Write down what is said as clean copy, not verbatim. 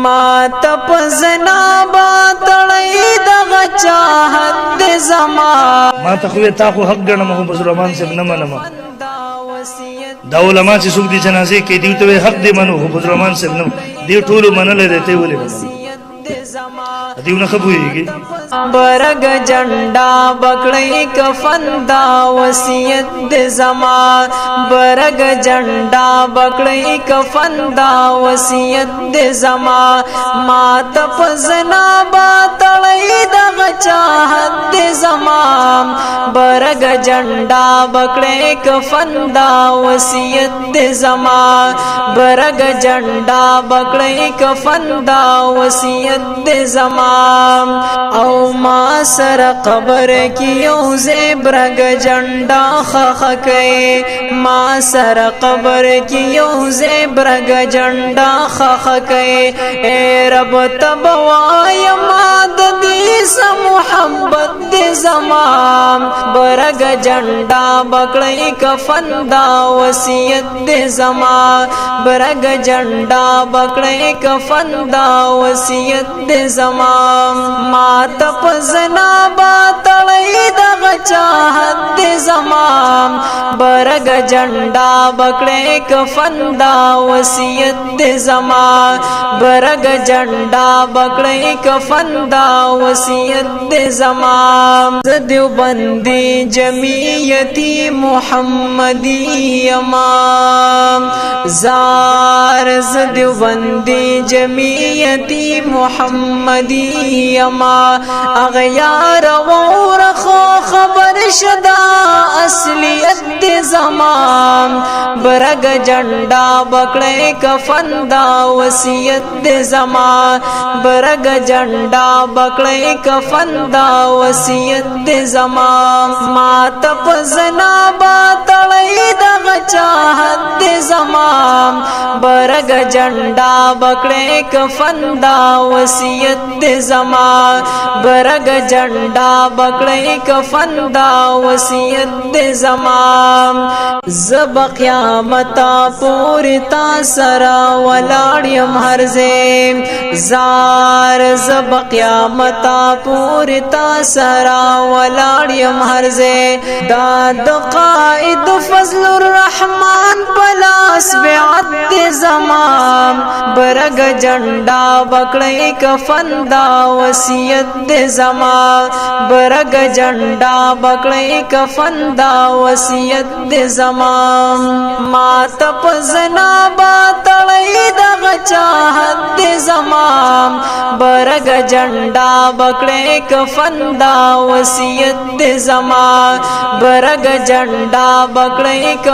ما تپزنا باتړی دغه چاحت زما ما تخوی تاخو حق گنا محمد رحمان سے نما نما دا علماء چې څوک دي جنازې کې دی ته حق دی منو محمد رحمان سے نما دی ټول منل رہتے ولې دیونه خبرېږي برګ جنډا بکړی کفن دا وصیت د زما برګ جنډا بکړی کفن دا وصیت د زما ما تپزنا باتړی دغه چاحت د زما برګ جنډا بکړی کفن دا وصیت د زما برګ جنډا بکړی کفن دا وصیت د زما او ما سر قبر کی یو زبرګ جنډا خخکې ما سر قبر کی یو زبرګ جنډا خخکې اے رب تبوای ما د دې محبت د زما برګ جنډا بکړی کفن دا وصیت د زما برګ جنډا بکړی کفن دا وصیت د زما ما تپزنا باتړی دغه چاحت د زما برګ جنډا بکړی کفن دا وصیت د زما برګ جنډا بکړی کفن دا وصیت د زما زدیو بندی جمعیتی محمدی امام زار زدیو بندی جمعیتی محمدی اما اغیار ورخو خبر شدا اصلیت د زمان برګ جنډا بکړی کفن دا وصیت د زما برګ جنډا بکړی کفن دا وصیت د زما ما تپزنا باتړی دغه چاحت د زما برګ جنډا بکړی کفن دا وصیت د زما برګ جنډا بکړی کفن دا وصیت د زما زب قیامت پوری تا سرا ولاړم هرځه زار زب قیامت پوری تا سرا ولاړم هرځه دا د قائد فضل الرحمن پلاس بیعت د زما برګ جنډا بکړی کفن دا وصیت د زما برګ جنډا بکړی کفن دا وصیت د زما ما تپزنا باتړی دغه چاحت د زما برګ جنډا بکړی کفن دا وصیت د زما برګ جنډا بکړی